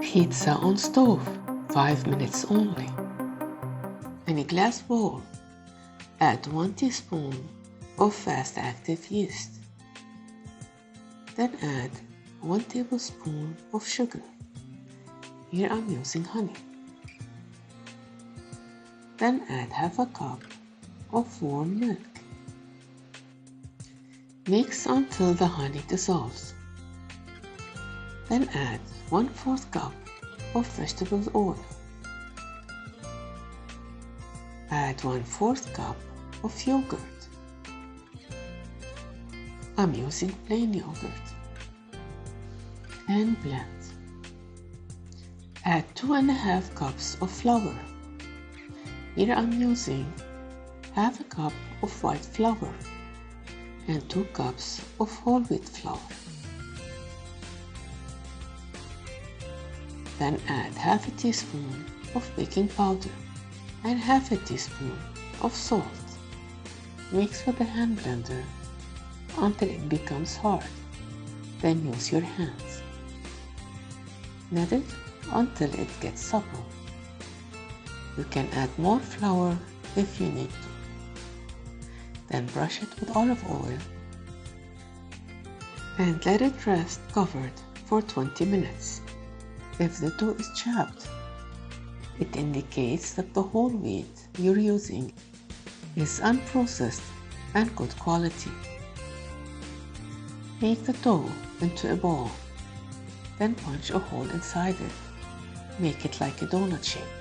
Pizza on stove, 5 minutes only. In a glass bowl, add 1 teaspoon of fast-active yeast. Then add 1 tablespoon of sugar. Here I'm using honey. Then add half a cup of warm milk. Mix until the honey dissolves. Then add 1/4 cup of vegetable oil. Add 1/4 cup of yogurt. I'm using plain yogurt. And blend. Add 2½ cups of flour. Here I'm using half a cup of white flour and 2 cups of whole wheat flour. Then add half a teaspoon of baking powder and half a teaspoon of salt. Mix with the hand blender until it becomes hard. Then use your hands. Knead it until it gets supple. You can add more flour if you need to. Then brush it with olive oil and let it rest covered for 20 minutes. If the dough is chapped, it indicates that the whole wheat you're using is unprocessed and good quality. Make the dough into a ball, then punch a hole inside it. Make it like a donut shape.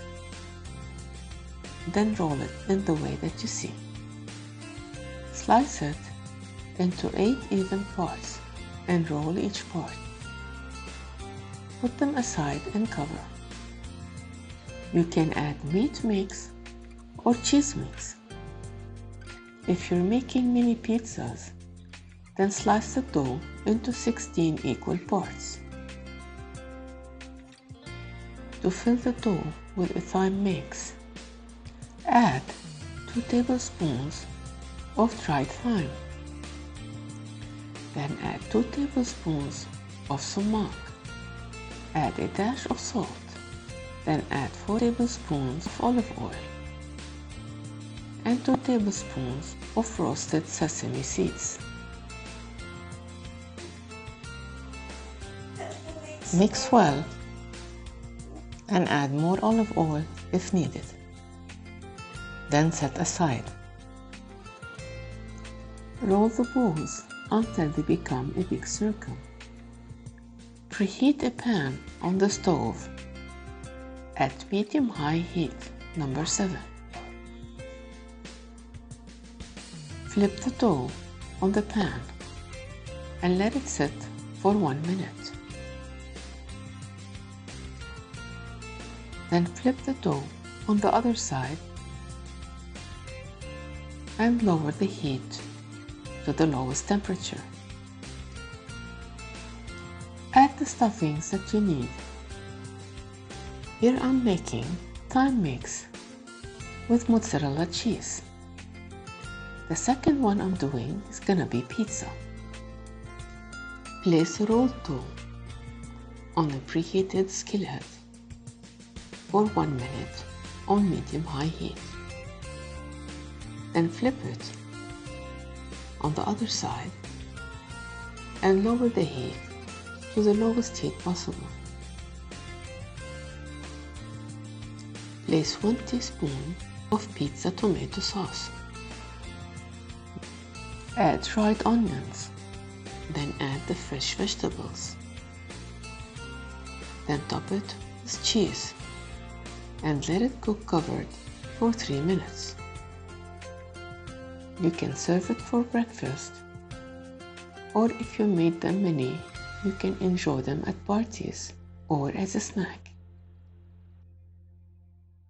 Then roll it in the way that you see. Slice it into 8 even parts and roll each part. Put them aside and cover. You can add meat mix or cheese mix. If you're making mini pizzas, then slice the dough into 16 equal parts. To fill the dough with a thyme mix, add 2 tablespoons of dried thyme. Then add 2 tablespoons of sumac. Add a dash of salt. Then add 4 tablespoons of olive oil and 2 tablespoons of roasted sesame seeds. Mix well and add more olive oil if needed. Then set aside. Roll the balls until they become a big circle. Preheat a pan on the stove at medium-high heat, number 7. Flip the dough on the pan and let it sit for 1 minute. Then flip the dough on the other side and lower the heat to the lowest temperature. Add the stuffings that you need. Here I'm making thyme mix with mozzarella cheese. The second one I'm doing is gonna be pizza. Place a rolled dough on a preheated skillet for 1 minute on medium-high heat. Then flip it on the other side and lower the heat to the lowest heat possible. Place 1 teaspoon of pizza tomato sauce. Add dried onions, then add the fresh vegetables. Then top it with cheese and let it cook covered for 3 minutes. You can serve it for breakfast, or if you made them mini, you can enjoy them at parties or as a snack.